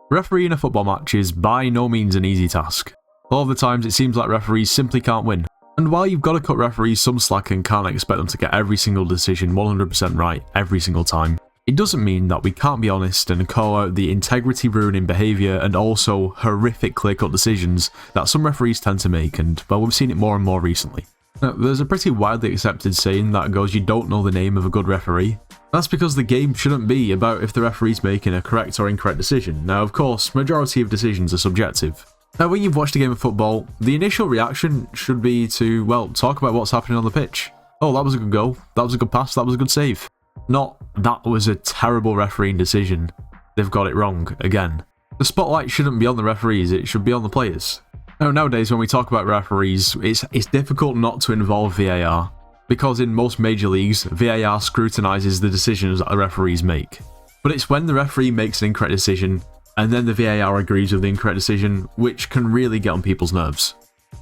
Refereeing a football match is by no means an easy task. A lot of the times it seems like referees simply can't win. And while you've got to cut referees some slack and can't expect them to get every single decision 100% right every single time, it doesn't mean that we can't be honest and call out the integrity ruining behaviour and also horrific clear-cut decisions that some referees tend to make, and well, we've seen it more and more recently. Now, there's a pretty widely accepted saying that goes, you don't know the name of a good referee. That's because the game shouldn't be about if the referee's making a correct or incorrect decision. Now, of course, majority of decisions are subjective. Now, when you've watched a game of football, the initial reaction should be to, well, talk about what's happening on the pitch. Oh, that was a good goal, that was a good pass, that was a good save. Not, that was a terrible refereeing decision. They've got it wrong, again. The spotlight shouldn't be on the referees, it should be on the players. Now, nowadays, when we talk about referees, it's difficult not to involve VAR, because in most major leagues, VAR scrutinises the decisions that the referees make. But it's when the referee makes an incorrect decision, and then the VAR agrees with the incorrect decision, which can really get on people's nerves.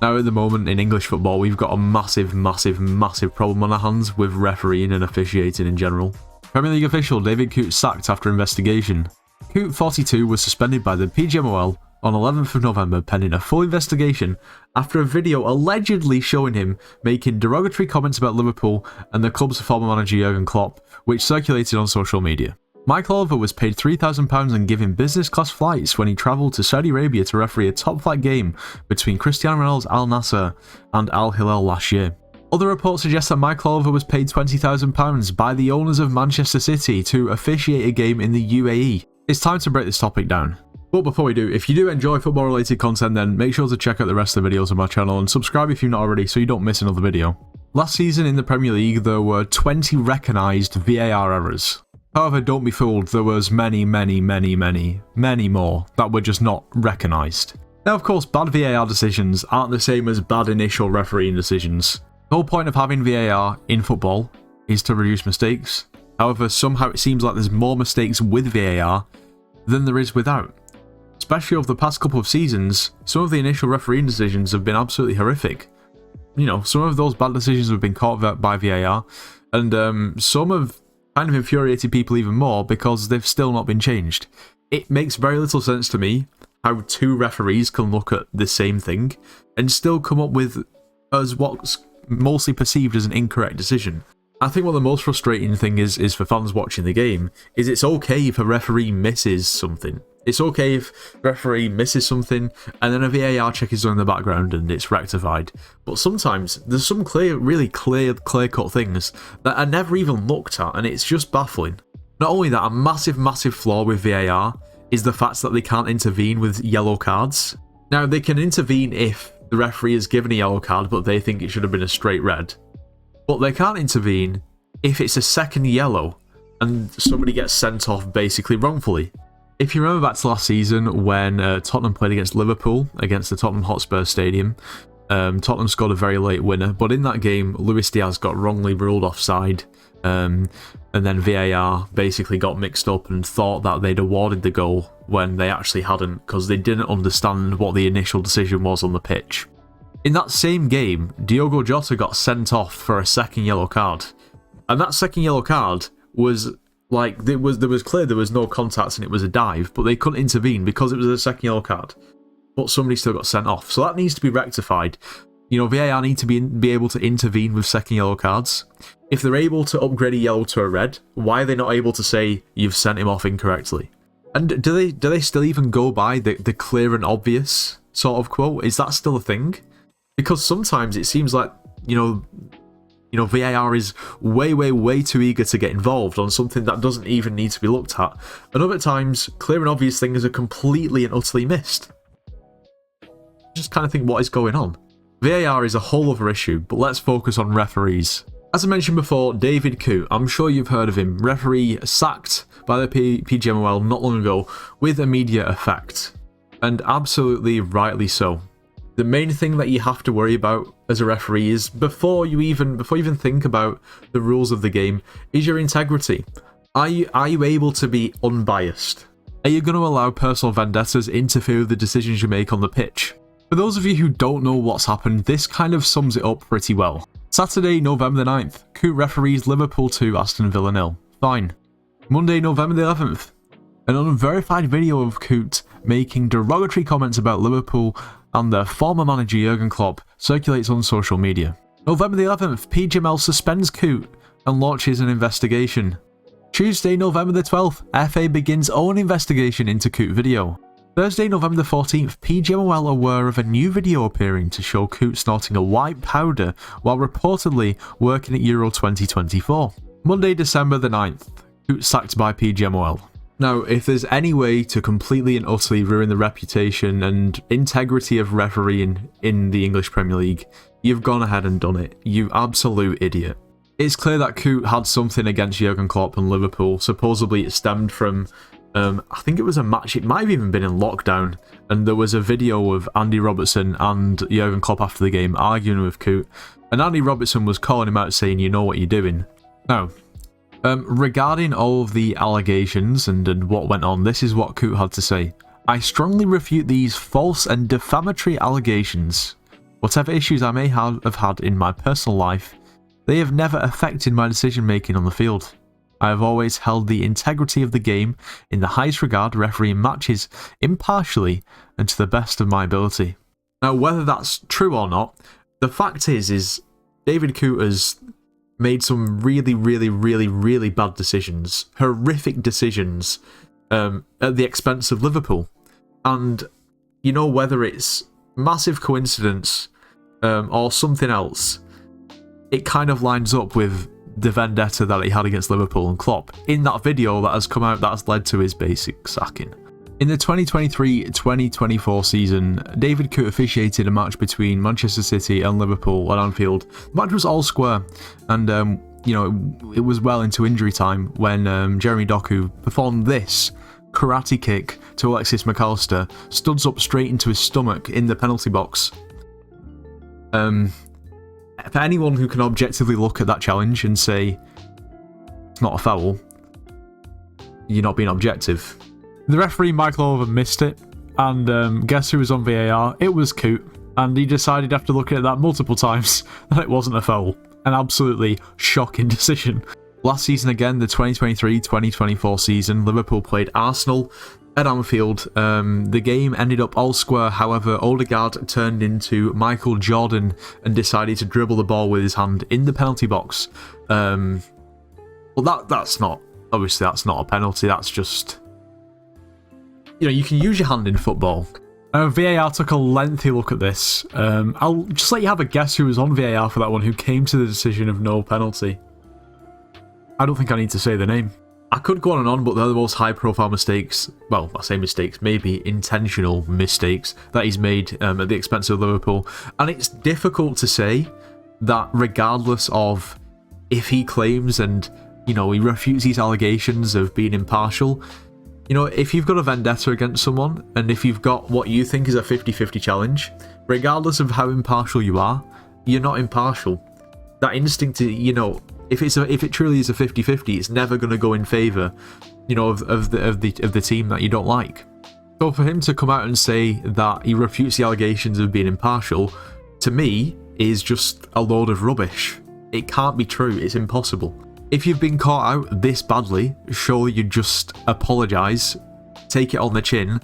Now, at the moment, in English football, we've got a massive problem on our hands with refereeing and officiating in general. Premier League official David Coote sacked after investigation. Coote, 42, was suspended by the PGMOL on 11th of November pending a full investigation after a video allegedly showing him making derogatory comments about Liverpool and the club's former manager Jurgen Klopp, which circulated on social media. Michael Oliver was paid £3,000 and given business class flights when he travelled to Saudi Arabia to referee a top flight game between Cristiano Ronaldo's Al Nassr and Al Hilal last year. Other reports suggest that Michael Oliver was paid £20,000 by the owners of Manchester City to officiate a game in the UAE. It's time to break this topic down. But before we do, if you do enjoy football related content, then make sure to check out the rest of the videos on my channel and subscribe if you've not already so you don't miss another video. Last season in the Premier League there were 20 recognised VAR errors. However, don't be fooled, there was many more that were just not recognised. Now, of course, bad VAR decisions aren't the same as bad initial refereeing decisions. The whole point of having VAR in football is to reduce mistakes. However, somehow it seems like there's more mistakes with VAR than there is without. Especially over the past couple of seasons, some of the initial refereeing decisions have been absolutely horrific. You know, some of those bad decisions have been caught by VAR, and some have kind of infuriated people even more because they've still not been changed. It makes very little sense to me how two referees can look at the same thing and still come up with as what's mostly perceived as an incorrect decision. I think what the most frustrating thing is for fans watching the game is it's okay if a referee misses something. It's okay if a referee misses something and then a VAR check is done in the background and it's rectified. But sometimes there's some really clear-cut things that are never even looked at, and it's just baffling. Not only that, a massive flaw with VAR is the fact that they can't intervene with yellow cards. Now, they can intervene if the referee is given a yellow card but they think it should have been a straight red. But they can't intervene if it's a second yellow and somebody gets sent off basically wrongfully. If you remember back to last season when Tottenham played against Liverpool, against the Tottenham Hotspur Stadium, Tottenham scored a very late winner, but in that game, Luis Diaz got wrongly ruled offside, and then VAR basically got mixed up and thought that they'd awarded the goal when they actually hadn't, because they didn't understand what the initial decision was on the pitch. In that same game, Diogo Jota got sent off for a second yellow card, and that second yellow card was like, there was clear there was no contact and it was a dive, but they couldn't intervene because it was a second yellow card. But somebody still got sent off, so that needs to be rectified. You know, VAR need to be able to intervene with second yellow cards. If they're able to upgrade a yellow to a red, why are they not able to say you've sent him off incorrectly? And do they still even go by the clear and obvious sort of quote? Is that still a thing? Because sometimes it seems like, you know, VAR is way too eager to get involved on something that doesn't even need to be looked at. And other times, clear and obvious things are completely and utterly missed. Just kind of think, what is going on? VAR is a whole other issue, but let's focus on referees. As I mentioned before, David Coote, I'm sure you've heard of him, referee sacked by the PGMOL not long ago with immediate effect. And absolutely rightly so. The main thing that you have to worry about as a referee is, before you even think about the rules of the game, is your integrity. Are you able to be unbiased? Are you going to allow personal vendettas interfere with the decisions you make on the pitch? For those of you who don't know what's happened, this kind of sums it up pretty well. Saturday, November the 9th, Coote referees Liverpool 2, Aston Villa 0. Fine. Monday, November the 11th, An unverified video of Coot making derogatory comments about Liverpool and their former manager Jurgen Klopp circulates on social media. November the 11th, PGML suspends Coot and launches an investigation. Tuesday, November the 12th, FA begins own investigation into Coot video. Thursday, November the 14th, PGMOL aware of a new video appearing to show Coot snorting a white powder while reportedly working at Euro 2024. Monday, December the 9th, Coot sacked by PGMOL. Now, if there's any way to completely and utterly ruin the reputation and integrity of refereeing in the English Premier League, you've gone ahead and done it, you absolute idiot. It's clear that Coot had something against Jurgen Klopp and Liverpool. Supposedly it stemmed from, I think it was a match, it might have even been in lockdown, and there was a video of Andy Robertson and Jurgen Klopp after the game arguing with Coot, and Andy Robertson was calling him out saying, you know what you're doing. Now, regarding all of the allegations and what went on, this is what Coot had to say. I strongly refute these false and defamatory allegations. Whatever issues I may have had in my personal life, they have never affected my decision making on the field. I have always held the integrity of the game in the highest regard, refereeing matches impartially and to the best of my ability. Now, whether that's true or not, the fact is David Coot has made some really bad decisions, horrific decisions, at the expense of Liverpool. And, you know, whether it's massive coincidence or something else, it kind of lines up with the vendetta that he had against Liverpool and Klopp in that video that has come out that has led to his basic sacking. In the 2023-2024 season, David Coot officiated a match between Manchester City and Liverpool at Anfield. The match was all square, and you know, it was well into injury time when Jeremy Doku performed this karate kick to Alexis McAllister, studs up straight into his stomach in the penalty box. For anyone who can objectively look at that challenge and say it's not a foul, you're not being objective. The referee, Michael Oliver, missed it, and guess who was on VAR? It was Coot, and he decided after looking at that multiple times that it wasn't a foul. An absolutely shocking decision. Last season again, the 2023-2024 season, Liverpool played Arsenal at Anfield. The game ended up all square, however, Odegaard turned into Michael Jordan and decided to dribble the ball with his hand in the penalty box. Well, that's not, obviously that's not a penalty, that's just, you know, you can use your hand in football. VAR took a lengthy look at this. I'll just let you have a guess who was on VAR for that one, who came to the decision of no penalty. I don't think I need to say the name. I could go on and on, but they're the most high-profile mistakes, well, I say mistakes, maybe intentional mistakes that he's made at the expense of Liverpool. And it's difficult to say that regardless of if he claims and, you know, he refutes these allegations of being impartial, you know, if you've got a vendetta against someone, and if you've got what you think is a 50-50 challenge, regardless of how impartial you are, you're not impartial. That instinct to, you know, if it truly is a 50-50, it's never going to go in favour, you know, of the team that you don't like. So for him to come out and say that he refutes the allegations of being impartial, to me, is just a load of rubbish. It can't be true. It's impossible. If you've been caught out this badly, surely you just apologise, take it on the chin,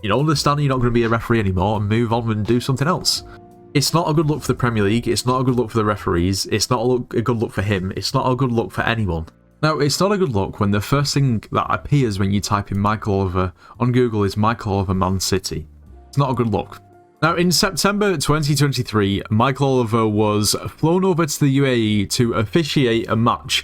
you know, understand you're not going to be a referee anymore, and move on and do something else. It's not a good look for the Premier League, it's not a good look for the referees, it's not a good look for him, it's not a good look for anyone. Now, it's not a good look when the first thing that appears when you type in Michael Oliver on Google is Michael Oliver Man City. It's not a good look. Now, in September 2023, Michael Oliver was flown over to the UAE to officiate a match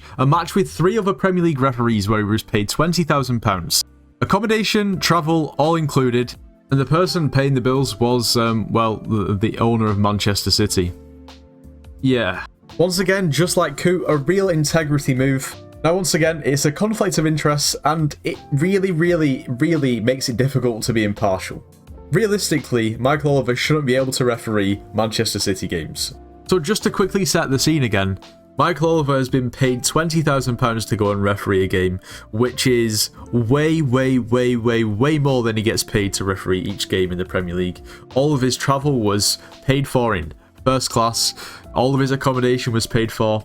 with 3 other Premier League referees where he was paid £20,000. Accommodation, travel, all included, and the person paying the bills was, well, the owner of Manchester City. Yeah. Once again, just like Coot, a real integrity move. Now, once again, it's a conflict of interest, and it really makes it difficult to be impartial. Realistically, Michael Oliver shouldn't be able to referee Manchester City games. So just to quickly set the scene again, Michael Oliver has been paid £20,000 to go and referee a game, which is way more than he gets paid to referee each game in the Premier League. All of his travel was paid for in first class, all of his accommodation was paid for.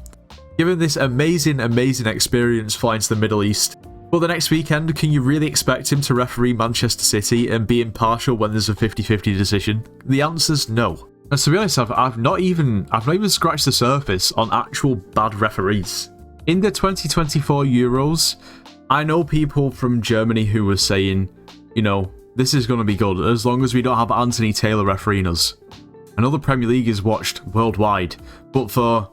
Given this amazing experience flying to the Middle East, But the next weekend, can you really expect him to referee Manchester City and be impartial when there's a 50-50 decision? The answer's no. And to be honest, I've not even scratched the surface on actual bad referees. In the 2024 Euros, I know people from Germany who were saying, you know, this is going to be good as long as we don't have Anthony Taylor refereeing us. I know the Premier League is watched worldwide, but for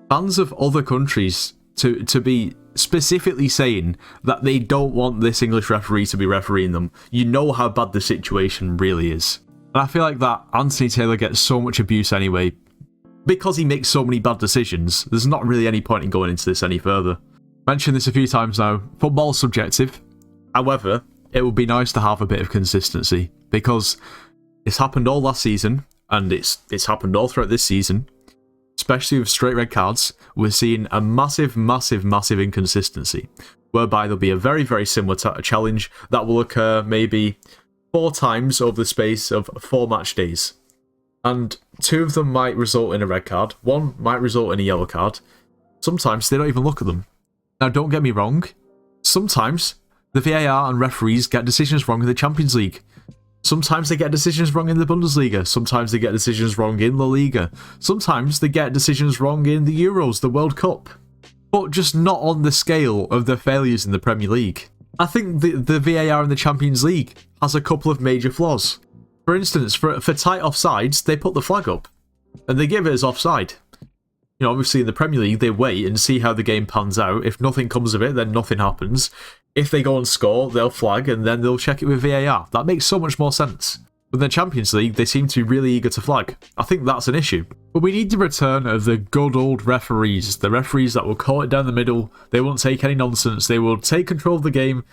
fans of other countries to be specifically saying that they don't want this English referee to be refereeing them, you know how bad the situation really is. And I feel like that Anthony Taylor gets so much abuse anyway. Because he makes so many bad decisions, there's not really any point in going into this any further. Mentioned this a few times now, football's subjective. However, it would be nice to have a bit of consistency, because it's happened all last season, and it's happened all throughout this season. Especially with straight red cards, we're seeing a massive inconsistency, whereby there'll be a very, very similar challenge that will occur maybe 4 times over the space of 4 match days. And 2 of them might result in a red card, 1 might result in a yellow card. Sometimes they don't even look at them. Now, don't get me wrong, sometimes the VAR and referees get decisions wrong in the Champions League. Sometimes they get decisions wrong in the Bundesliga. Sometimes they get decisions wrong in La Liga. Sometimes they get decisions wrong in the Euros, the World Cup. But just not on the scale of their failures in the Premier League. I think the VAR in the Champions League has a couple of major flaws. For instance, for tight offsides, they put the flag up. And they give it as offside. You know, obviously in the Premier League, they wait and see how the game pans out. If nothing comes of it, then nothing happens. If they go and score, they'll flag and then they'll check it with VAR. That makes so much more sense. With the Champions League, they seem to be really eager to flag. I think that's an issue. But we need the return of the good old referees. The referees that will call it down the middle. They won't take any nonsense. They will take control of the game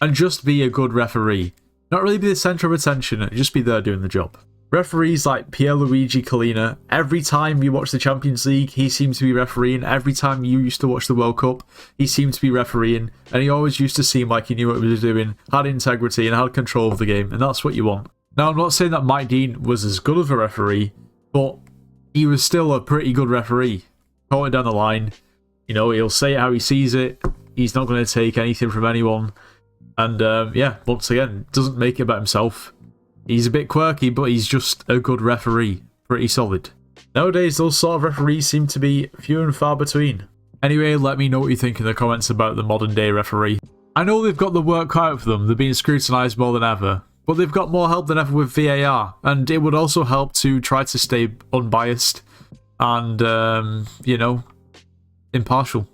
and just be a good referee. Not really be the centre of attention and just be there doing the job. Referees like Pierluigi Collina, every time you watch the Champions League, he seems to be refereeing. Every time you used to watch the World Cup, he seemed to be refereeing. And he always used to seem like he knew what he was doing, had integrity and had control of the game. And that's what you want. Now, I'm not saying that Mike Dean was as good of a referee, but he was still a pretty good referee. Calling down the line, you know, he'll say it how he sees it. He's not going to take anything from anyone. And yeah, once again, doesn't make it about himself. He's a bit quirky, but he's just a good referee. Pretty solid. Nowadays, those sort of referees seem to be few and far between. Anyway, let me know what you think in the comments about the modern day referee. I know they've got the work cut out for them. They're being scrutinised more than ever. But they've got more help than ever with VAR. And it would also help to try to stay unbiased and, you know, impartial.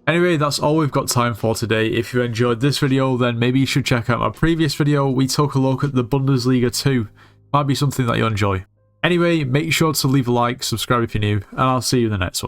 Anyway, that's all we've got time for today. If you enjoyed this video, then maybe you should check out my previous video. We took a look at the Bundesliga 2. Might be something that you'll enjoy. Anyway, make sure to leave a like, subscribe if you're new, and I'll see you in the next one.